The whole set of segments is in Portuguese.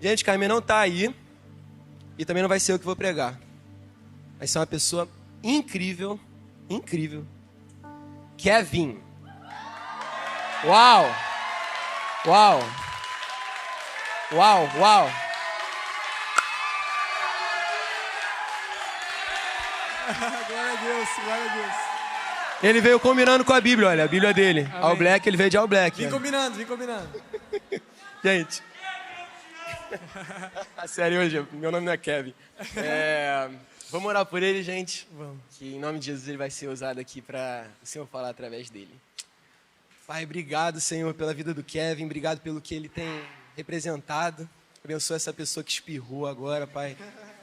Gente, Caimê não tá aí e também não vai ser eu que vou pregar. Vai ser uma pessoa incrível, incrível. Kevin. Uau! Uau! Uau, uau! Glória a Deus, glória a Deus. Ele veio combinando com a Bíblia, olha, a Bíblia dele. Amém. All Black, ele veio de All Black. Vim combinando, vim combinando. Gente. Sério, hoje, meu nome não é Kevin. Vamos orar por ele, gente. Vamos. Que em nome de Jesus ele vai ser usado aqui para o Senhor falar através dele. Pai, obrigado, Senhor, pela vida do Kevin. Obrigado pelo que ele tem representado. Abençoa essa pessoa que espirrou agora, Pai.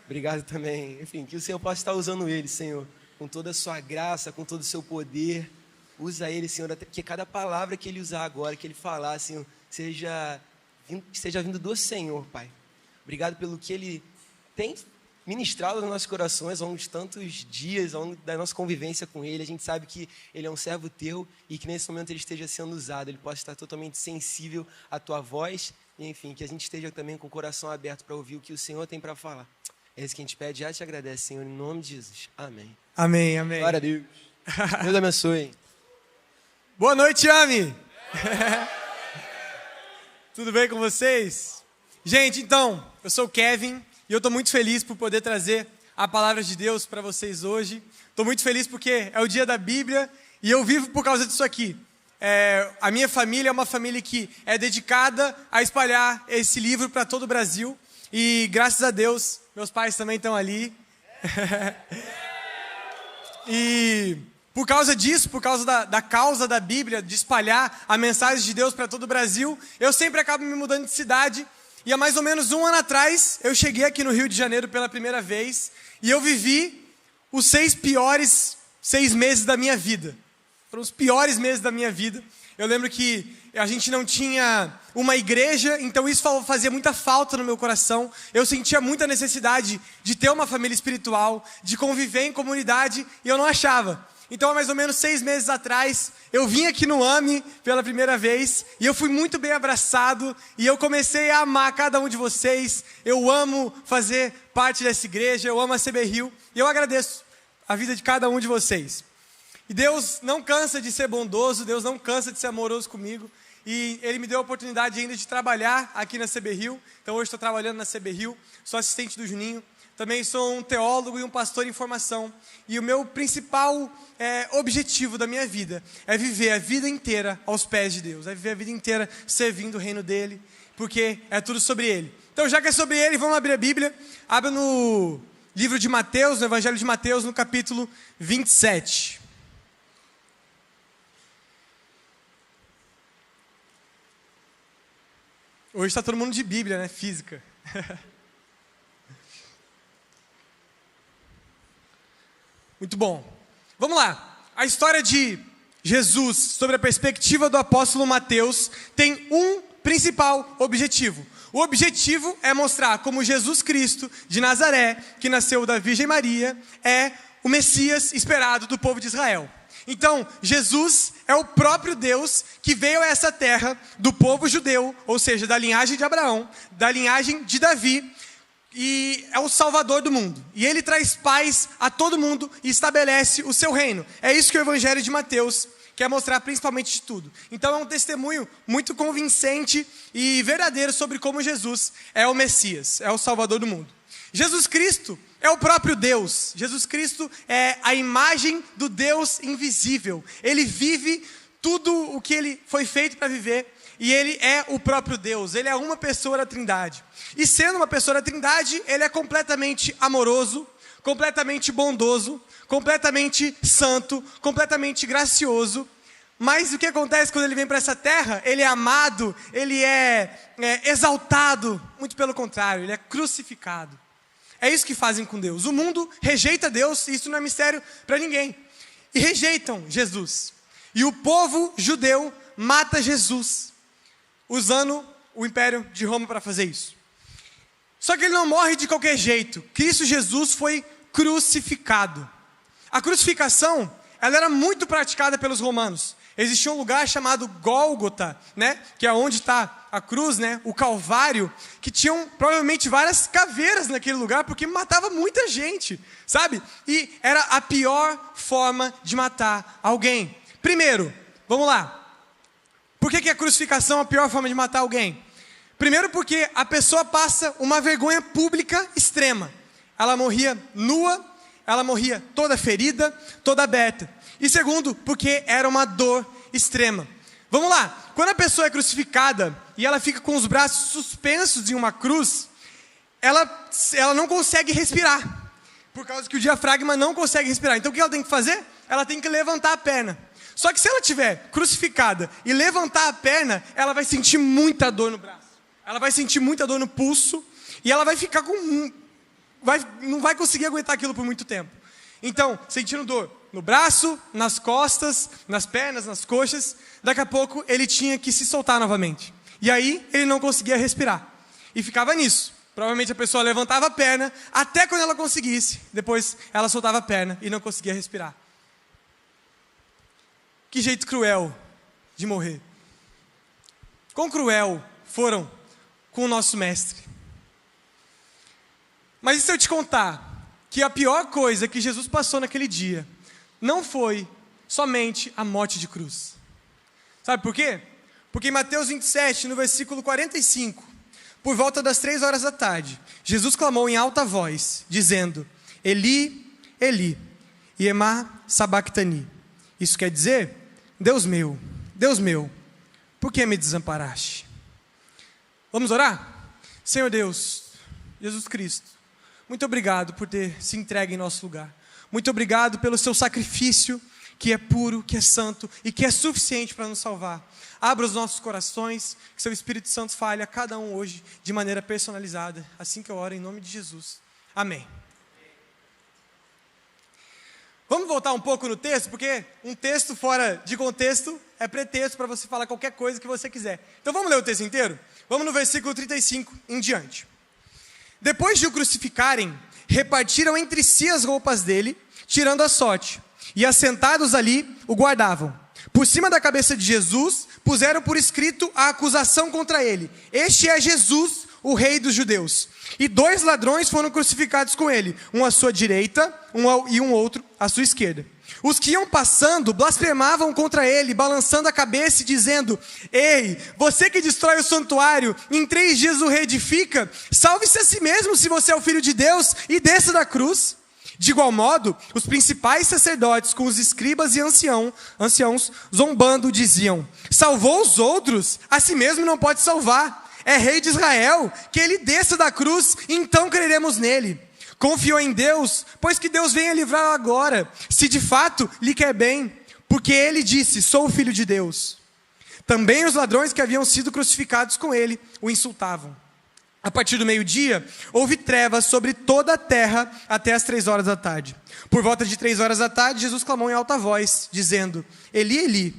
Obrigado também. Enfim, que o Senhor possa estar usando ele, Senhor, com toda a sua graça, com todo o seu poder. Usa ele, Senhor, até que cada palavra que ele usar agora, que ele falar, Senhor, seja vindo do Senhor, Pai. Obrigado pelo que ele tem ministrado nos nossos corações ao longo de tantos dias, ao longo da nossa convivência com ele. A gente sabe que ele é um servo teu e que nesse momento ele esteja sendo usado, ele possa estar totalmente sensível à tua voz, e, enfim, que a gente esteja também com o coração aberto para ouvir o que o Senhor tem para falar. É isso que a gente pede, já te agradece, Senhor, em nome de Jesus. Amém. Amém, amém. Glória a Deus. Deus abençoe. Boa noite, Ami. Tudo bem com vocês? Gente, então, eu sou o Kevin e eu estou muito feliz por poder trazer a palavra de Deus para vocês hoje. Estou muito feliz porque é o dia da Bíblia e eu vivo por causa disso aqui. A minha família é uma família que é dedicada a espalhar esse livro para todo o Brasil. E graças a Deus, meus pais também estão ali. E por causa disso, por causa da causa da Bíblia, de espalhar a mensagem de Deus para todo o Brasil, eu sempre acabo me mudando de cidade. E há mais ou menos um ano atrás, eu cheguei aqui no Rio de Janeiro pela primeira vez. E eu vivi os 6 piores 6 meses da minha vida. Foram os piores meses da minha vida. Eu lembro que a gente não tinha uma igreja, então isso fazia muita falta no meu coração. Eu sentia muita necessidade de ter uma família espiritual, de conviver em comunidade, e eu não achava. Então, há mais ou menos 6 meses atrás, eu vim aqui no AME pela primeira vez, e eu fui muito bem abraçado, e eu comecei a amar cada um de vocês. Eu amo fazer parte dessa igreja, eu amo a CB Rio, e eu agradeço a vida de cada um de vocês. E Deus não cansa de ser bondoso, Deus não cansa de ser amoroso comigo. E Ele me deu a oportunidade ainda de trabalhar aqui na CB Rio. Então hoje estou trabalhando na CB Rio, sou assistente do Juninho. Também sou um teólogo e um pastor em formação. E o meu principal objetivo da minha vida é viver a vida inteira aos pés de Deus. É viver a vida inteira servindo o reino dEle, porque é tudo sobre Ele. Então já que é sobre Ele, vamos abrir a Bíblia. Abra no livro de Mateus, no Evangelho de Mateus, no capítulo 27. Hoje está todo mundo de Bíblia, né? Física. Muito bom. Vamos lá. A história de Jesus, sobre a perspectiva do apóstolo Mateus, tem um principal objetivo. O objetivo é mostrar como Jesus Cristo de Nazaré, que nasceu da Virgem Maria, é o Messias esperado do povo de Israel. Então, Jesus é o próprio Deus que veio a essa terra do povo judeu, ou seja, da linhagem de Abraão, da linhagem de Davi, e é o Salvador do mundo. E Ele traz paz a todo mundo e estabelece o seu reino. É isso que o Evangelho de Mateus quer mostrar principalmente de tudo. Então é um testemunho muito convincente e verdadeiro sobre como Jesus é o Messias, é o Salvador do mundo. Jesus Cristo é o próprio Deus. Jesus Cristo é a imagem do Deus invisível. Ele vive tudo o que Ele foi feito para viver. E Ele é o próprio Deus. Ele é uma pessoa da Trindade. E sendo uma pessoa da Trindade, Ele é completamente amoroso, completamente bondoso, completamente santo, completamente gracioso. Mas o que acontece quando Ele vem para essa terra? Ele é amado, Ele é exaltado. Muito pelo contrário, Ele é crucificado. É isso que fazem com Deus. O mundo rejeita Deus, e isso não é mistério para ninguém. E rejeitam Jesus. E o povo judeu mata Jesus, usando o Império de Roma para fazer isso. Só que Ele não morre de qualquer jeito. Cristo Jesus foi crucificado. A crucificação, ela era muito praticada pelos romanos. existia um lugar chamado Gólgota, né? Que é onde está a cruz, né? O Calvário, que tinham provavelmente várias caveiras naquele lugar, porque matava muita gente, sabe? E era a pior forma de matar alguém. Primeiro, vamos lá. Por que a crucificação é a pior forma de matar alguém? Primeiro porque a pessoa passa uma vergonha pública extrema. Ela morria nua, ela morria toda ferida, toda aberta. E segundo, porque era uma dor extrema. Vamos lá, quando a pessoa é crucificada e ela fica com os braços suspensos em uma cruz, ela não consegue respirar, por causa que o diafragma não consegue respirar. Então o que ela tem que fazer? Ela tem que levantar a perna. Só que se ela estiver crucificada e levantar a perna, ela vai sentir muita dor no braço. Ela vai sentir muita dor no pulso e ela vai ficar não vai conseguir aguentar aquilo por muito tempo. Então, sentindo dor no braço, nas costas, nas pernas, nas coxas, daqui a pouco ele tinha que se soltar novamente. E aí ele não conseguia respirar. E ficava nisso. Provavelmente a pessoa levantava a perna até quando ela conseguisse. Depois ela soltava a perna e não conseguia respirar. Que jeito cruel de morrer. Quão cruel foram com o nosso mestre. Mas e se eu te contar que a pior coisa que Jesus passou naquele dia não foi somente a morte de cruz? Sabe por quê? Porque em Mateus 27, no versículo 45, por volta das 3 horas da tarde, Jesus clamou em alta voz, dizendo: Eli, Eli, lema sabachthani. Isso quer dizer: Deus meu, por que me desamparaste? Vamos orar? Senhor Deus, Jesus Cristo, muito obrigado por ter se entregue em nosso lugar. Muito obrigado pelo seu sacrifício, que é puro, que é santo e que é suficiente para nos salvar. Abra os nossos corações, que seu Espírito Santo fale a cada um hoje de maneira personalizada. Assim que eu oro em nome de Jesus. Amém. Vamos voltar um pouco no texto, porque um texto fora de contexto é pretexto para você falar qualquer coisa que você quiser. Então vamos ler o texto inteiro? Vamos no versículo 35 em diante. Depois de o crucificarem, repartiram entre si as roupas dele, tirando a sorte, e assentados ali o guardavam. Por cima da cabeça de Jesus, puseram por escrito a acusação contra ele: Este é Jesus, o rei dos judeus. E 2 ladrões foram crucificados com ele, um à sua direita e um outro à sua esquerda. Os que iam passando blasfemavam contra ele, balançando a cabeça e dizendo: Ei, você que destrói o santuário, em 3 dias o reedifica, salve-se a si mesmo se você é o Filho de Deus e desça da cruz. De igual modo, os principais sacerdotes com os escribas e anciãos zombando diziam: Salvou os outros, a si mesmo não pode salvar. É rei de Israel, que ele desça da cruz, então creremos nele. Confiou em Deus, pois que Deus venha livrar agora, se de fato lhe quer bem, porque ele disse: Sou o Filho de Deus. Também os ladrões que haviam sido crucificados com ele o insultavam. A partir do meio-dia, houve trevas sobre toda a terra até as 3 horas da tarde. Por volta de 3 horas da tarde, Jesus clamou em alta voz, dizendo: Eli, Eli,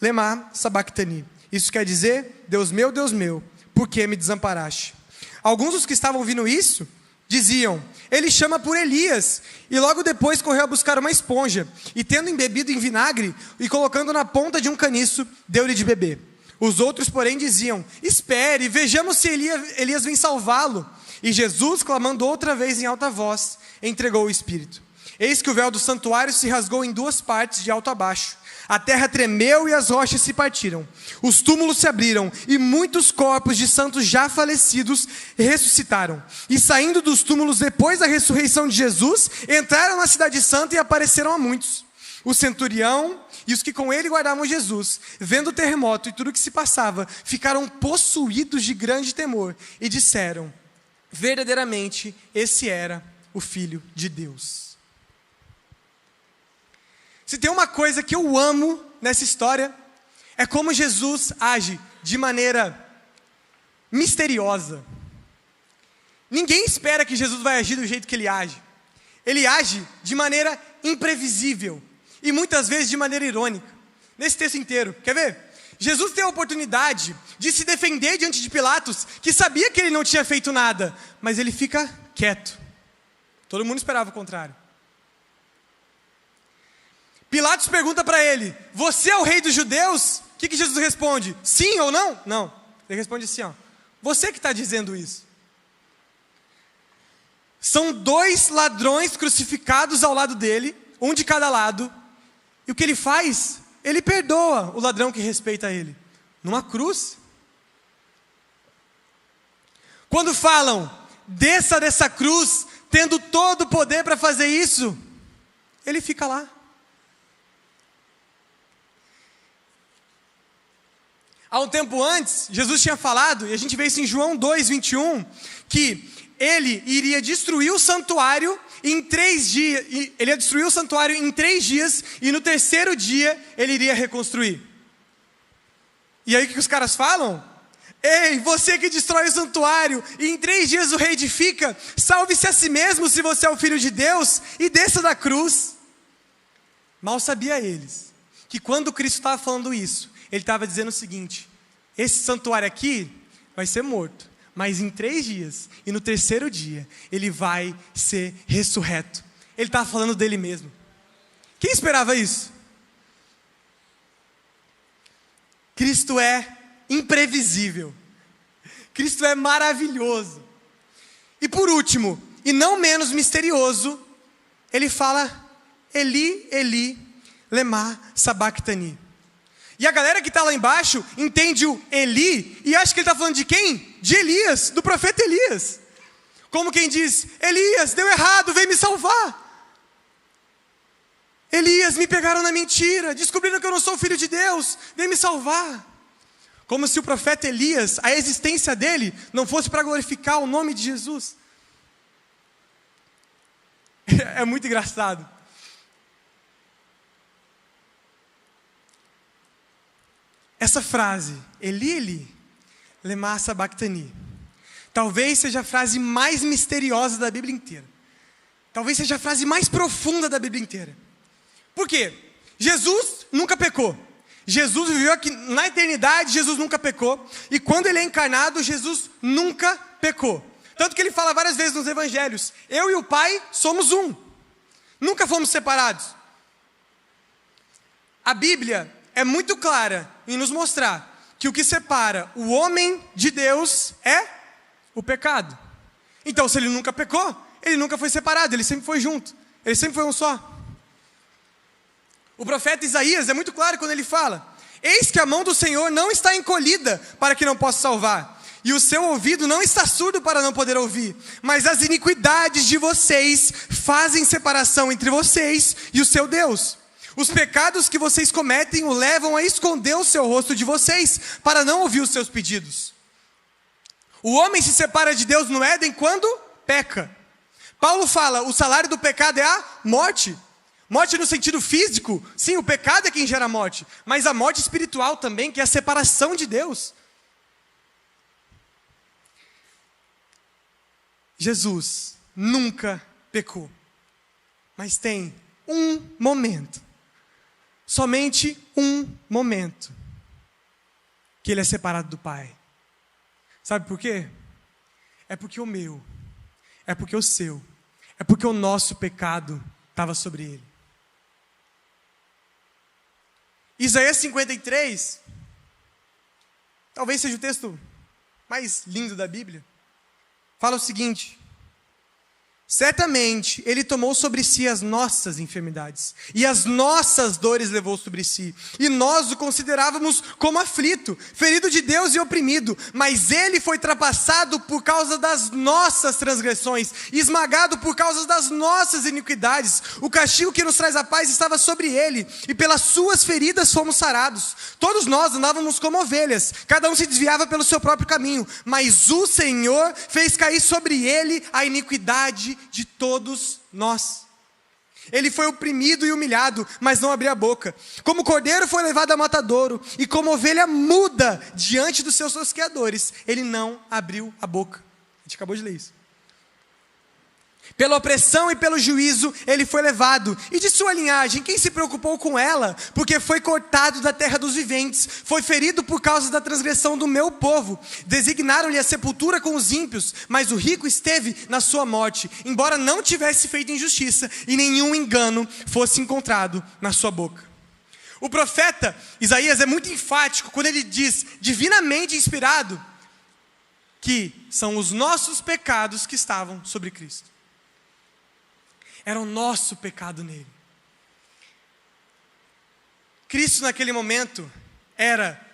lema sabachthani. Isso quer dizer: Deus meu, por que me desamparaste? Alguns dos que estavam ouvindo isso diziam: Ele chama por Elias. E logo depois correu a buscar uma esponja, e tendo embebido em vinagre e colocando na ponta de um caniço, deu-lhe de beber. Os outros, porém, diziam: Espere, vejamos se Elias vem salvá-lo. E Jesus, clamando outra vez em alta voz, entregou o Espírito. Eis que o véu do santuário se rasgou em 2 partes, de alto a baixo. A terra tremeu e as rochas se partiram. Os túmulos se abriram e muitos corpos de santos já falecidos ressuscitaram. E saindo dos túmulos depois da ressurreição de Jesus, entraram na cidade santa e apareceram a muitos. O centurião e os que com ele guardavam Jesus, vendo o terremoto e tudo o que se passava, ficaram possuídos de grande temor e disseram: verdadeiramente esse era o Filho de Deus. Se tem uma coisa que eu amo nessa história, é como Jesus age de maneira misteriosa. Ninguém espera que Jesus vai agir do jeito que ele age. Ele age de maneira imprevisível e muitas vezes de maneira irônica. Nesse texto inteiro, quer ver? Jesus tem a oportunidade de se defender diante de Pilatos, que sabia que ele não tinha feito nada, mas ele fica quieto. Todo mundo esperava o contrário. Pilatos pergunta para ele: você é o rei dos judeus? O que Jesus responde? Sim ou não? Não. Ele responde assim, ó: você que está dizendo isso. São 2 ladrões crucificados ao lado dele, um de cada lado. E o que ele faz? Ele perdoa o ladrão que respeita ele. Numa cruz. Quando falam: desça dessa cruz, tendo todo o poder para fazer isso, ele fica lá. Há um tempo antes, Jesus tinha falado, e a gente vê isso em João 2:21, que ele iria destruir o santuário em 3 dias. Ele ia destruir o santuário em 3 dias, e no terceiro dia ele iria reconstruir. E aí o que os caras falam? Ei, você que destrói o santuário e em 3 dias o reedifica, salve-se a si mesmo se você é o Filho de Deus e desça da cruz. Mal sabia eles que quando Cristo estava falando isso, ele estava dizendo o seguinte: esse santuário aqui vai ser morto, mas em 3 dias e no terceiro dia ele vai ser ressurreto. Ele estava falando dele mesmo. Quem esperava isso? Cristo é imprevisível. Cristo é maravilhoso. E por último, e não menos misterioso, ele fala: Eli, Eli, lema sabachthani. E a galera que está lá embaixo entende o Eli e acha que ele está falando de quem? De Elias, do profeta Elias. Como quem diz: Elias, deu errado, vem me salvar. Elias, me pegaram na mentira, descobriram que eu não sou filho de Deus, vem me salvar. Como se o profeta Elias, a existência dele, não fosse para glorificar o nome de Jesus. É muito engraçado. Essa frase, Eli, Eli, lema sabachthani, talvez seja a frase mais misteriosa da Bíblia inteira. Talvez seja a frase mais profunda da Bíblia inteira. Por quê? Jesus nunca pecou. Jesus viveu aqui na eternidade, Jesus nunca pecou. E quando ele é encarnado, Jesus nunca pecou. Tanto que ele fala várias vezes nos evangelhos: eu e o Pai somos um. Nunca fomos separados. A Bíblia é muito clara em nos mostrar que o que separa o homem de Deus é o pecado. Então, se ele nunca pecou, ele nunca foi separado, ele sempre foi junto. Ele sempre foi um só. O profeta Isaías é muito claro quando ele fala: eis que a mão do Senhor não está encolhida para que não possa salvar, e o seu ouvido não está surdo para não poder ouvir, mas as iniquidades de vocês fazem separação entre vocês e o seu Deus. Os pecados que vocês cometem o levam a esconder o seu rosto de vocês, para não ouvir os seus pedidos. O homem se separa de Deus no Éden quando peca. Paulo fala: o salário do pecado é a morte. Morte no sentido físico, sim, o pecado é quem gera morte, mas a morte espiritual também, que é a separação de Deus. Jesus nunca pecou, mas tem um momento, somente um momento, que ele é separado do Pai. Sabe por quê? É porque o meu, é porque o seu, é porque o nosso pecado estava sobre ele. Isaías 53, talvez seja o texto mais lindo da Bíblia, fala o seguinte: certamente ele tomou sobre si as nossas enfermidades, e as nossas dores levou sobre si, e nós o considerávamos como aflito, ferido de Deus e oprimido, mas ele foi trapassado por causa das nossas transgressões, esmagado por causa das nossas iniquidades. O castigo que nos traz a paz estava sobre ele, e pelas suas feridas fomos sarados. Todos nós andávamos como ovelhas, cada um se desviava pelo seu próprio caminho, mas o Senhor fez cair sobre ele a iniquidade de todos nós. Ele foi oprimido e humilhado, mas não abriu a boca. Como cordeiro foi levado a matadouro, e como ovelha muda diante dos seus tosqueadores, ele não abriu a boca. A gente acabou de ler isso. Pela opressão e pelo juízo ele foi levado. E de sua linhagem, quem se preocupou com ela? Porque foi cortado da terra dos viventes, foi ferido por causa da transgressão do meu povo. Designaram-lhe a sepultura com os ímpios, mas o rico esteve na sua morte, embora não tivesse feito injustiça e nenhum engano fosse encontrado na sua boca. O profeta Isaías é muito enfático quando ele diz, divinamente inspirado, que são os nossos pecados que estavam sobre Cristo. Era o nosso pecado nele. Cristo naquele momento era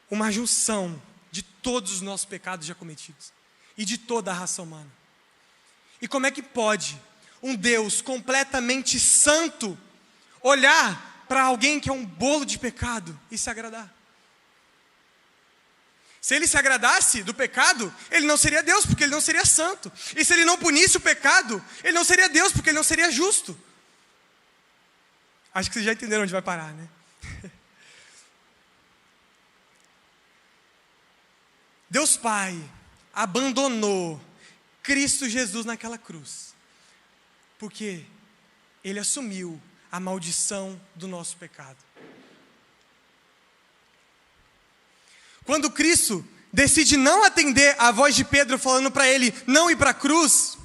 uma junção de todos os nossos pecados já cometidos e de toda a raça humana. E como é que pode um Deus completamente santo olhar para alguém que é um bolo de pecado e se agradar? Se ele se agradasse do pecado, ele não seria Deus, porque ele não seria santo. E se ele não punisse o pecado, ele não seria Deus, porque ele não seria justo. Acho que vocês já entenderam onde vai parar, né? Deus Pai abandonou Cristo Jesus naquela cruz, porque ele assumiu a maldição do nosso pecado. Quando Cristo decide não atender a voz de Pedro falando para ele não ir para a cruz,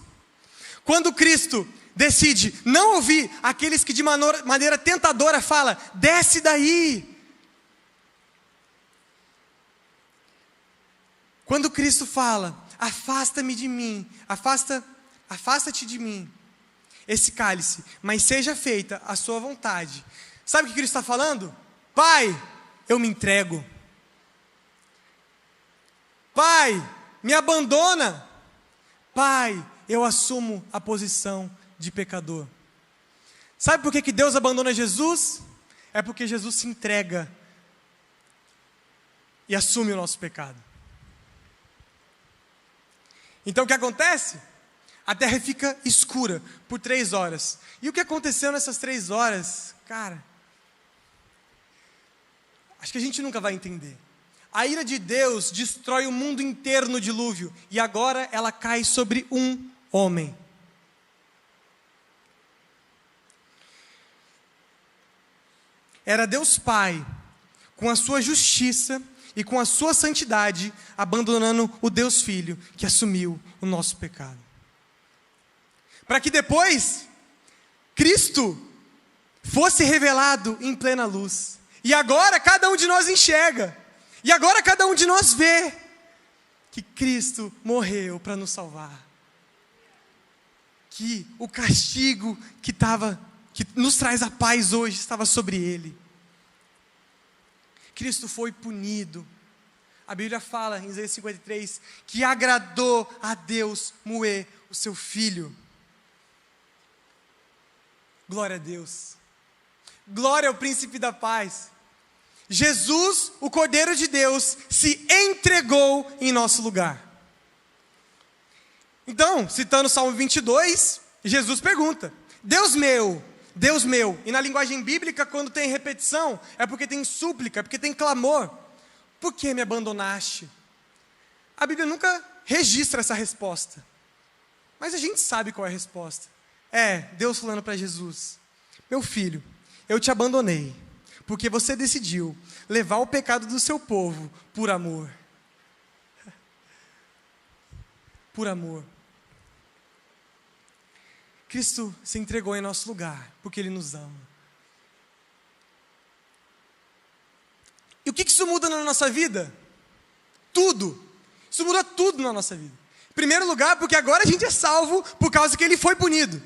quando Cristo decide não ouvir aqueles que de maneira tentadora fala, desce daí. Quando Cristo fala, afasta-me de mim, afasta-te de mim, esse cálice, mas seja feita a sua vontade. Sabe o que Cristo está falando? Pai, eu me entrego. Pai, me abandona. Pai, eu assumo a posição de pecador. Sabe por que Deus abandona Jesus? É porque Jesus se entrega e assume o nosso pecado. Então o que acontece? A terra fica escura por 3 horas. E o que aconteceu nessas 3 horas? Cara, acho que a gente nunca vai entender. A ira de Deus destrói o mundo inteiro no dilúvio, e agora ela cai sobre um homem. Era Deus Pai, com a sua justiça e com a sua santidade, abandonando o Deus Filho, que assumiu o nosso pecado. Para que depois, Cristo fosse revelado em plena luz. E agora cada um de nós enxerga. E agora cada um de nós vê que Cristo morreu para nos salvar. Que o castigo que nos traz a paz hoje estava sobre ele. Cristo foi punido. A Bíblia fala em Isaías 53 que agradou a Deus moer o seu filho. Glória a Deus. Glória ao príncipe da paz. Jesus, o Cordeiro de Deus, se entregou em nosso lugar. Então, citando o Salmo 22, Jesus pergunta, Deus meu, e na linguagem bíblica, quando tem repetição, é porque tem súplica, é porque tem clamor. Por que me abandonaste? A Bíblia nunca registra essa resposta, mas a gente sabe qual é a resposta. É Deus falando para Jesus, meu filho, eu te abandonei, porque você decidiu levar o pecado do seu povo por amor. Por amor. Cristo se entregou em nosso lugar, porque Ele nos ama. E o que isso muda na nossa vida? Tudo. Isso muda tudo na nossa vida. Em primeiro lugar, porque agora a gente é salvo por causa que Ele foi punido.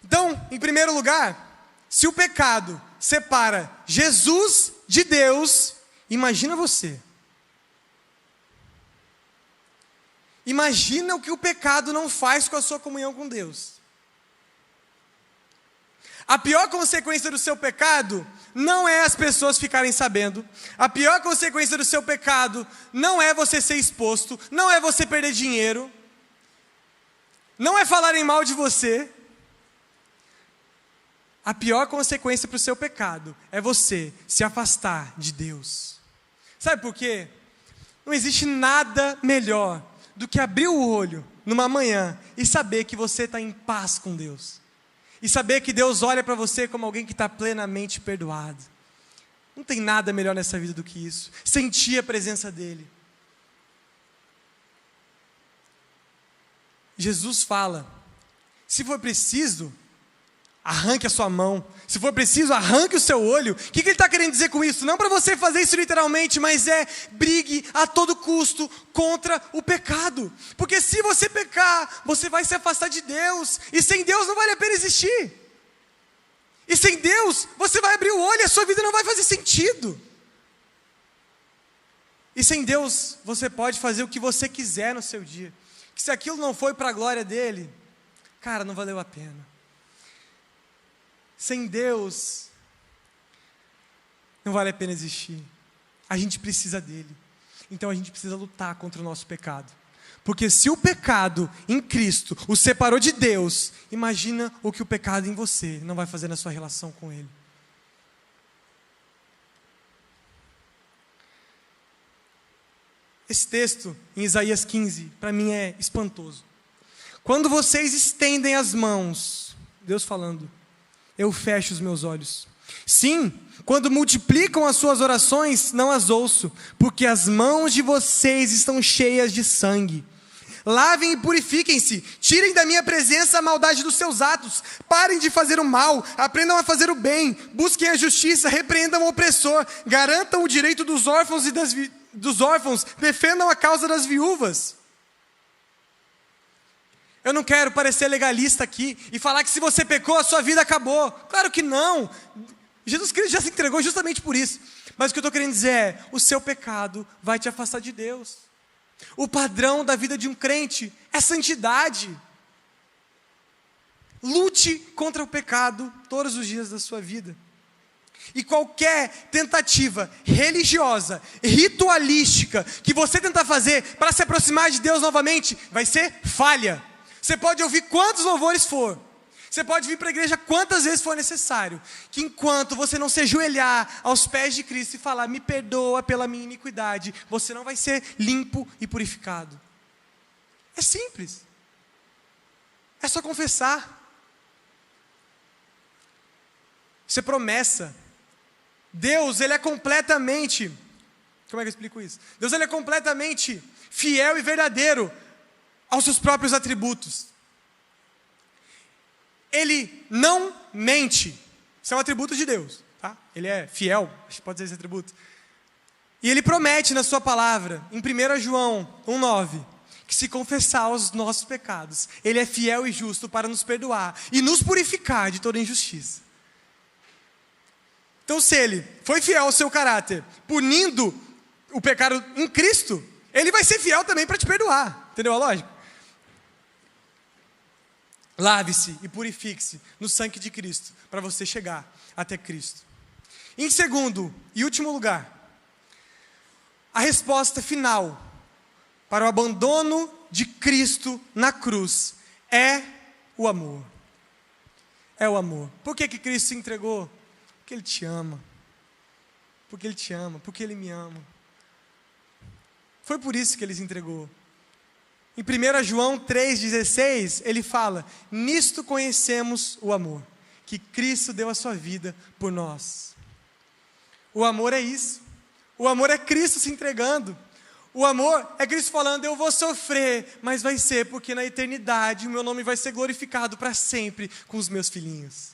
Então, em primeiro lugar, se o pecado separa Jesus de Deus, imagina você. Imagina o que o pecado não faz com a sua comunhão com Deus. A pior consequência do seu pecado não é as pessoas ficarem sabendo. A pior consequência do seu pecado não é você ser exposto, não é você perder dinheiro, não é falarem mal de você. A pior consequência para o seu pecado é você se afastar de Deus. Sabe por quê? Não existe nada melhor do que abrir o olho numa manhã e saber que você está em paz com Deus. E saber que Deus olha para você como alguém que está plenamente perdoado. Não tem nada melhor nessa vida do que isso. Sentir a presença dEle. Jesus fala, se for preciso, arranque a sua mão. Se for preciso, arranque o seu olho. O que ele está querendo dizer com isso? Não para você fazer isso literalmente, mas brigue a todo custo contra o pecado. Porque se você pecar, você vai se afastar de Deus. E sem Deus não vale a pena existir. E sem Deus, você vai abrir o olho e a sua vida não vai fazer sentido. E sem Deus, você pode fazer o que você quiser no seu dia. Que se aquilo não foi para a glória dele, cara, não valeu a pena. Sem Deus, não vale a pena existir. A gente precisa dele. Então a gente precisa lutar contra o nosso pecado. Porque se o pecado em Cristo o separou de Deus, imagina o que o pecado em você não vai fazer na sua relação com ele. Esse texto, em Isaías 15, para mim é espantoso. Quando vocês estendem as mãos, Deus falando, eu fecho os meus olhos. Sim, quando multiplicam as suas orações, não as ouço, porque as mãos de vocês estão cheias de sangue. Lavem e purifiquem-se, tirem da minha presença a maldade dos seus atos, parem de fazer o mal, aprendam a fazer o bem, busquem a justiça, repreendam o opressor, garantam o direito dos órfãos defendam a causa das viúvas. Eu não quero parecer legalista aqui e falar que se você pecou, a sua vida acabou. Claro que não. Jesus Cristo já se entregou justamente por isso. Mas o que eu estou querendo dizer é, o seu pecado vai te afastar de Deus. O padrão da vida de um crente é santidade. Lute contra o pecado todos os dias da sua vida. E qualquer tentativa religiosa, ritualística, que você tentar fazer para se aproximar de Deus novamente, vai ser falha. Você pode ouvir quantos louvores for. Você pode vir para a igreja quantas vezes for necessário. Que enquanto você não se ajoelhar aos pés de Cristo e falar, me perdoa pela minha iniquidade, você não vai ser limpo e purificado. É simples. É só confessar. Isso é promessa. Deus, Ele é completamente... Como é que eu explico isso? Deus, Ele é completamente fiel e verdadeiro aos seus próprios atributos. Ele não mente. Isso é um atributo de Deus. Tá? Ele é fiel, acho que pode ser esse atributo. E Ele promete na sua palavra, em 1 João 1,9, que se confessar os nossos pecados, Ele é fiel e justo para nos perdoar e nos purificar de toda injustiça. Então, se Ele foi fiel ao seu caráter, punindo o pecado em Cristo, Ele vai ser fiel também para te perdoar. Entendeu a lógica? Lave-se e purifique-se no sangue de Cristo, para você chegar até Cristo. Em segundo e último lugar, a resposta final para o abandono de Cristo na cruz é o amor. É o amor. Por que Cristo se entregou? Porque Ele te ama. Porque Ele te ama. Porque Ele me ama. Foi por isso que Ele se entregou. Em 1 João 3,16, ele fala, nisto conhecemos o amor, que Cristo deu a sua vida por nós. O amor é isso. O amor é Cristo se entregando. O amor é Cristo falando, eu vou sofrer, mas vai ser porque na eternidade o meu nome vai ser glorificado para sempre com os meus filhinhos.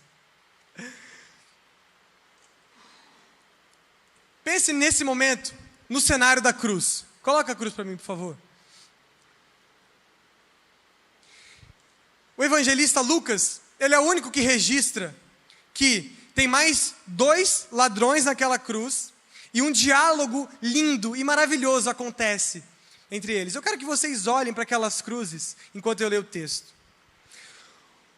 Pense nesse momento, no cenário da cruz. Coloca a cruz para mim, por favor. O evangelista Lucas, ele é o único que registra que tem mais 2 ladrões naquela cruz e um diálogo lindo e maravilhoso acontece entre eles. Eu quero que vocês olhem para aquelas cruzes enquanto eu leio o texto.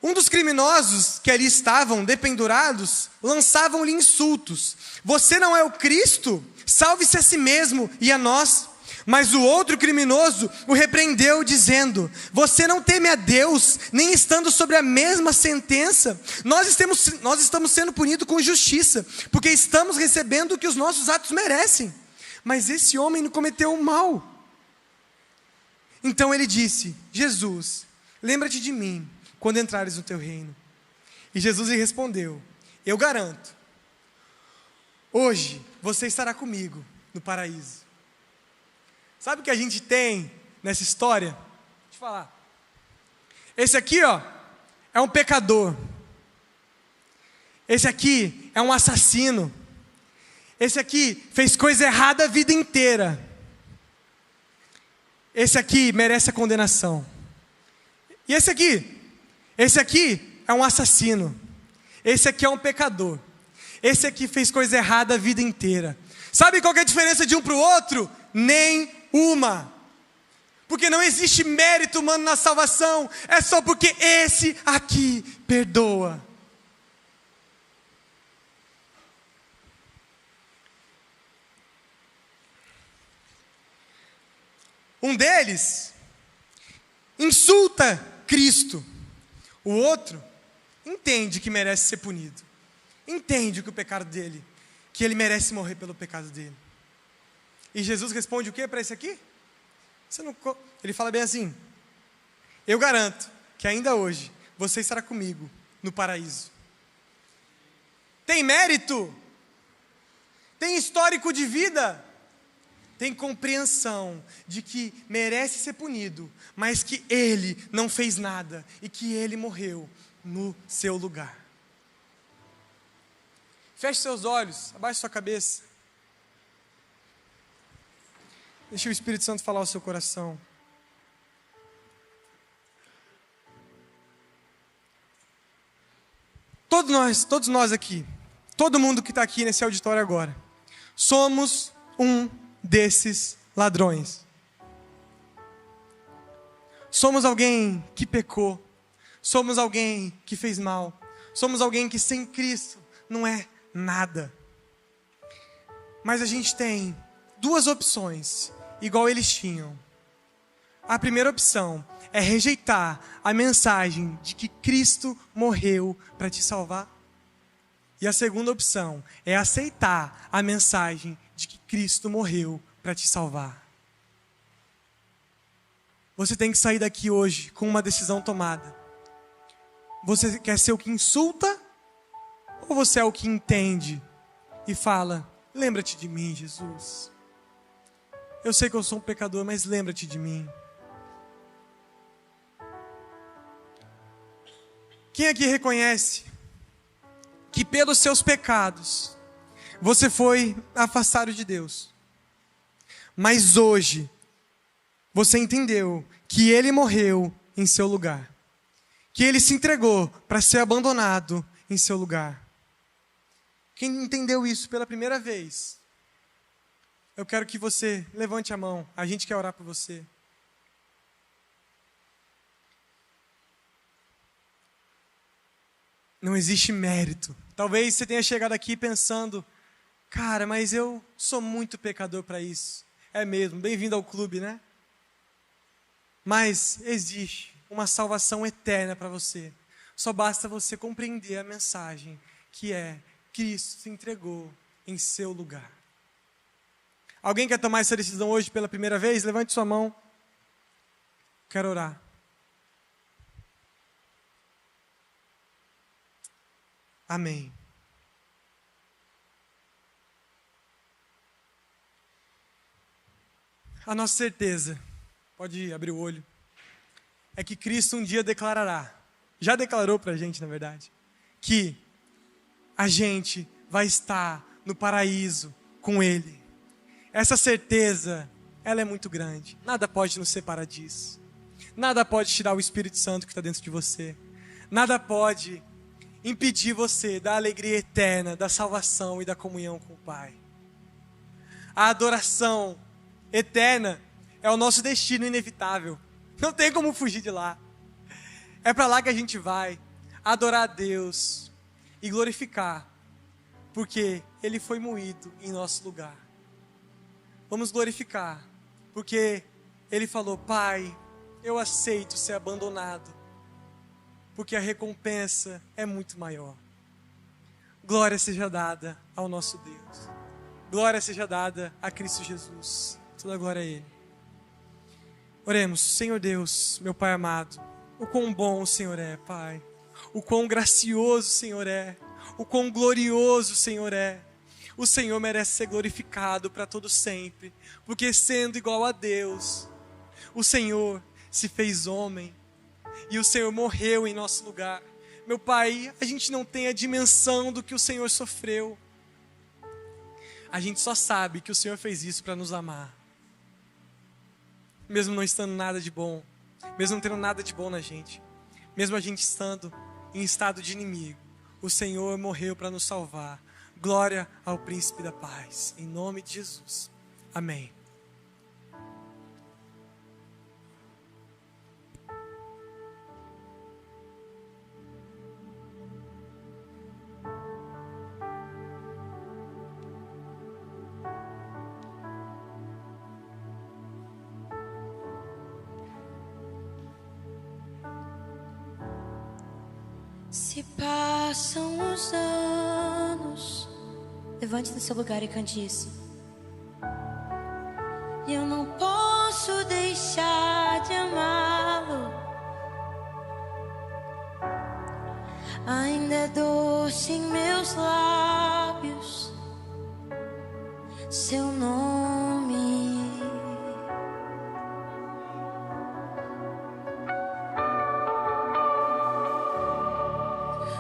Um dos criminosos que ali estavam dependurados lançavam-lhe insultos. Você não é o Cristo? Salve-se a si mesmo e a nós. Mas o outro criminoso o repreendeu, dizendo, você não teme a Deus, nem estando sobre a mesma sentença? Nós estamos sendo punidos com justiça, porque estamos recebendo o que os nossos atos merecem. Mas esse homem não cometeu o mal. Então ele disse: Jesus, lembra-te de mim quando entrares no teu reino. E Jesus lhe respondeu: eu garanto, hoje você estará comigo no paraíso. Sabe o que a gente tem nessa história? Deixa eu falar. Esse aqui, ó, é um pecador. Esse aqui é um assassino. Esse aqui fez coisa errada a vida inteira. Esse aqui merece a condenação. E esse aqui? Esse aqui é um assassino. Esse aqui é um pecador. Esse aqui fez coisa errada a vida inteira. Sabe qual que é a diferença de um para o outro? Nenhuma. Porque não existe mérito humano na salvação. É só porque esse aqui perdoa. Um deles insulta Cristo. O outro entende que merece ser punido. Entende que o pecado dele, que ele merece morrer pelo pecado dele. E Jesus responde o que para esse aqui? Ele fala bem assim: eu garanto que ainda hoje você estará comigo no paraíso. Tem mérito? Tem histórico de vida? Tem compreensão de que merece ser punido, mas que ele não fez nada e que ele morreu no seu lugar. Feche seus olhos, abaixe sua cabeça. Deixe o Espírito Santo falar ao seu coração. Todos nós aqui, todo mundo que está aqui nesse auditório agora, somos um desses ladrões. Somos alguém que pecou. Somos alguém que fez mal. Somos alguém que sem Cristo não é nada. Mas a gente tem duas opções, igual eles tinham. A primeira opção é rejeitar a mensagem de que Cristo morreu para te salvar. E a segunda opção é aceitar a mensagem de que Cristo morreu para te salvar. Você tem que sair daqui hoje com uma decisão tomada. Você quer ser o que insulta? Ou você é o que entende e fala: lembra-te de mim, Jesus. Eu sei que eu sou um pecador, mas lembra-te de mim. Quem aqui reconhece que pelos seus pecados você foi afastado de Deus, mas hoje você entendeu que Ele morreu em seu lugar, que Ele se entregou para ser abandonado em seu lugar? Quem entendeu isso pela primeira vez, eu quero que você levante a mão, a gente quer orar por você. Não existe mérito. Talvez você tenha chegado aqui pensando: cara, mas eu sou muito pecador para isso. É mesmo, bem-vindo ao clube, né? Mas existe uma salvação eterna para você. Só basta você compreender a mensagem, que é: Cristo se entregou em seu lugar. Alguém quer tomar essa decisão hoje pela primeira vez? Levante sua mão. Quero orar. Amém. A nossa certeza, pode abrir o olho, é que Cristo um dia declarará, já declarou para a gente, na verdade, que a gente vai estar no paraíso com Ele. Essa certeza, ela é muito grande. Nada pode nos separar disso. Nada pode tirar o Espírito Santo que está dentro de você. Nada pode impedir você da alegria eterna, da salvação e da comunhão com o Pai. A adoração eterna é o nosso destino inevitável. Não tem como fugir de lá. É para lá que a gente vai adorar a Deus e glorificar, porque Ele foi moído em nosso lugar. Vamos glorificar, porque Ele falou: Pai, eu aceito ser abandonado, porque a recompensa é muito maior. Glória seja dada ao nosso Deus. Glória seja dada a Cristo Jesus. Toda glória a Ele. Oremos. Senhor Deus, meu Pai amado, o quão bom o Senhor é, Pai. O quão gracioso o Senhor é. O quão glorioso o Senhor é. O Senhor merece ser glorificado para todo sempre, porque sendo igual a Deus, o Senhor se fez homem e o Senhor morreu em nosso lugar. Meu Pai, a gente não tem a dimensão do que o Senhor sofreu. A gente só sabe que o Senhor fez isso para nos amar. Mesmo não estando nada de bom, mesmo não tendo nada de bom na gente, mesmo a gente estando em estado de inimigo, o Senhor morreu para nos salvar. Glória ao Príncipe da Paz, em nome de Jesus. Amém. Se passam os anos, levante do seu lugar e cante isso. E eu não posso deixar de amá-lo. Ainda é doce em meus lábios seu nome.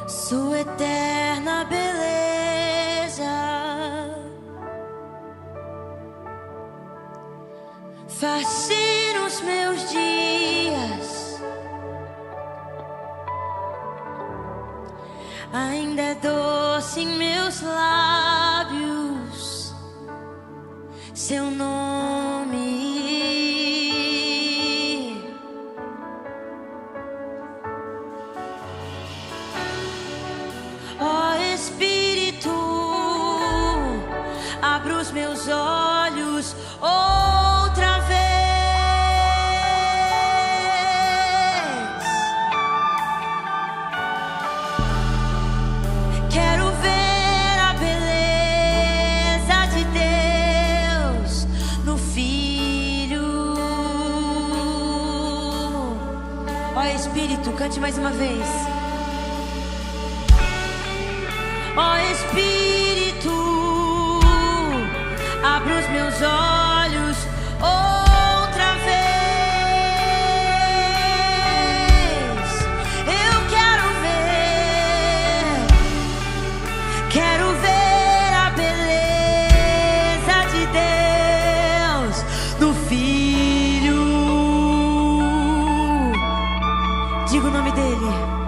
Sua eterna beleza fascina os meus dias. Ainda é doce em meus lábios seu nome. Ó Espírito, abra os meus olhos outra vez. Quero ver a beleza de Deus no Filho. Ó Espírito, cante mais uma vez. Ó Espírito, abra os meus olhos outra vez. Eu quero ver a beleza de Deus no Filho. Diga o nome dele.